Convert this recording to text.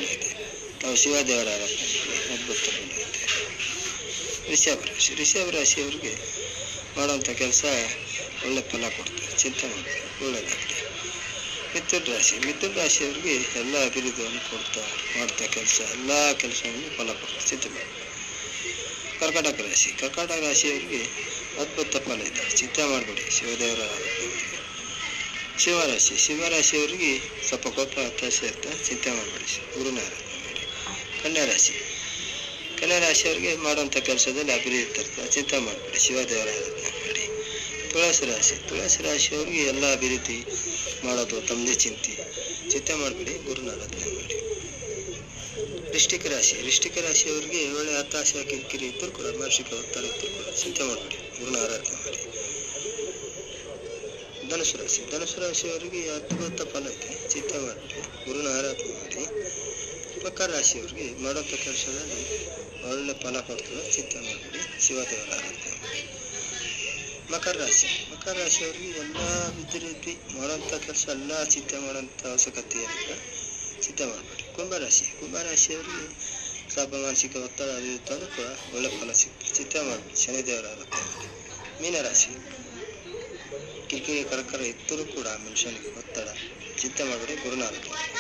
ಫಲ ಇದೆ. ನಾವು ಶಿವದೇವರ ಆರಾಧನೆ ಅದ್ಭುತ ಫಲ ಇದೆ. ರಿಷಭ ರಾಶಿಯವರಿಗೆ ಮಾಡುವಂಥ ಕೆಲಸ ಒಳ್ಳೆ ಫಲ ಕೊಡ್ತಾರೆ, ಚಿಂತೆ ಮಾಡಿ ಒಳ್ಳೆಯದಾಗಲಿ. ಮಿಥುನ ರಾಶಿಯವರಿಗೆ ಎಲ್ಲ ಅಭಿವೃದ್ಧಿಯನ್ನು ಮಾಡ್ತಾ ಕೆಲಸ ಎಲ್ಲ ಕೆಲಸವನ್ನು ಫಲ ಕೊಡ್ತಾರೆ, ಚಿಂತೆ ಮಾಡಿ. ಕರ್ಕಾಟಕ ರಾಶಿಯವರಿಗೆ ಅದ್ಭುತ ಫಲ ಇದೆ, ಚಿಂತೆ ಮಾಡಬೇಡಿ, ಶಿವದೇವರ ಆರಾಧನೆ ಮಾಡಿ. ಶಿವರಾಶಿಯವರಿಗೆ ಸ್ವಲ್ಪ ಕೋಪ ಹತಾಶೆ ಇರ್ತಾ, ಚಿಂತೆ ಮಾಡಬೇಡಿ, ಗುರುನ ಆರಾಧನೆ ಮಾಡಿ. ಕನ್ಯಾ ರಾಶಿಯವರಿಗೆ ಮಾಡುವಂಥ ಕೆಲಸದಲ್ಲಿ ಅಭಿವೃದ್ಧಿ ತರ್ತಾರೆ, ಚಿಂತೆ ಮಾಡಬೇಡಿ, ಶಿವದೇವರ ಆರಾಧನೆ ಮಾಡಿ. ತುಳಸಿ ರಾಶಿಯವರಿಗೆ ಎಲ್ಲ ಅಭಿವೃದ್ಧಿ ಮಾಡೋದು ತಮ್ಮದೇ ಚಿಂತೆ ಮಾಡಬೇಡಿ, ಗುರುನ ಆರಾಧನೆ ಮಾಡಿ. ವೃಶ್ಚಿಕ ರಾಶಿಯವರಿಗೆ ಒಳ್ಳೆ ಹತಾಶೆ ಕಿರಿಕಿರಿ ಇದ್ದರೂ ಕೂಡ, ಮಾನಸಿಕ ಒತ್ತಡ ಇದ್ದರೂ ಕೂಡ ಚಿಂತೆ ಮಾಡಬೇಡಿ, ಗುರುನ ಆರಾಧನೆ ಮಾಡಿ. ಧನುಸು ರಾಶಿಯವರಿಗೆ ಅದ್ಭುತ ಫಲ ಇದೆ, ಚಿಂತೆ ಮಾಡಬೇಡಿ, ಗುರುನ ಆರಾಧನೆ ಮಾಡಿ. ಮಕರ ರಾಶಿಯವರಿಗೆ ಮಾಡುವಂಥ ಕೆಲಸದಲ್ಲಿ ಒಳ್ಳೆ ಫಲ ಕೊಡ್ತದೆ, ಚಿಂತೆ ಮಾಡಬೇಡಿ, ಶಿವದೇವರ ಆರಾಧನೆ ಮಾಡಿ. ಮಕರ ರಾಶಿಯವರಿಗೆ ಎಲ್ಲ ವಿದ್ಯುತ್ ಮಾಡೋಂಥ ಕೆಲಸ ಎಲ್ಲ ಚಿಂತೆ ಮಾಡೋಂಥ ಅವಶ್ಯಕತೆ ಏನಿಲ್ಲ, ಚಿಂತೆ ಮಾಡಬೇಡಿ. ಕುಂಭರಾಶಿಯವರಿಗೆ ಸ್ವಲ್ಪ ಮಾನಸಿಕ ಒತ್ತಡ ಇರುತ್ತಾದ್ರೂ ಕೂಡ ಒಳ್ಳೆ ಫಲ ಸಿಗ್ತದೆ, ಚಿಂತೆ ಮಾಡಬೇಡಿ, ಶನಿದೇವರ ಆರಾಧನೆ ಮಾಡಿ. ಮೀನರಾಶಿ ಕಿರಿಕಿರಿ ಕರಕರ ಇದ್ದರೂ ಕೂಡ ಮನುಷ್ಯನಿಗೆ ಒತ್ತಡ, ಚಿಂತೆ ಮಾಡಬೇಡಿ, ಗುರುನ ಆರಾಧನೆ ಮಾಡಿ.